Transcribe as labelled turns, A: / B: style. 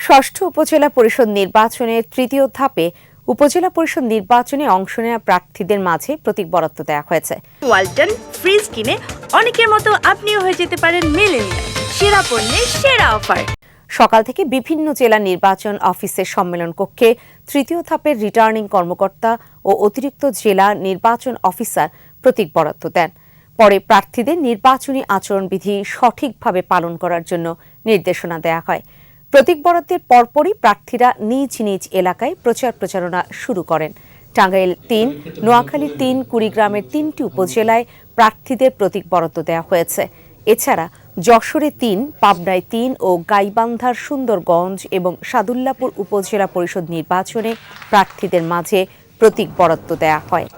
A: ষষ্ঠ উপজেলা পরিষদ নির্বাচনের তৃতীয় ধাপে উপজেলা পরিষদ নির্বাচনে অংশ নেওয়া প্রার্থীদের মাঝে প্রতীক বরাদ্দ দেওয়া হয়েছে।
B: ওয়ালটন ফ্রিজ কিনে অনেকের মতো আপনিও হয়ে যেতে পারেন মিলেনিয়াল, সেরা পণ্যের সেরা অফার।
A: সকাল থেকে বিভিন্ন জেলা নির্বাচন অফিসের সম্মেলন কক্ষে তৃতীয় ধাপের রিটার্নিং কর্মকর্তা ও অতিরিক্ত জেলা নির্বাচন অফিসার প্রতীক বরাদ্দ দেন। পরে প্রার্থীদের নির্বাচনী আচরণবিধি সঠিকভাবে পালন করার জন্য নির্দেশনা দেওয়া হয়। প্রতীক বরাদ্দের পরপরই প্রার্থীরা নিজ নিজ এলাকায় প্রচারণা শুরু করেন। টাঙ্গাইল ৩, নোয়াখালী ৩, কুড়িগ্রামের ৩টি উপজেলায় প্রার্থীদের প্রতীক বরাদ্দ দেওয়া হয়েছে। এছাড়া যশোরে ৩, পাবনায় ৩ ও গাইবান্ধার সুন্দরগঞ্জ এবং সাদুল্লাপুর উপজেলা পরিষদ নির্বাচনে প্রার্থীদের মাঝে প্রতীক বরাদ্দ দেওয়া হয়।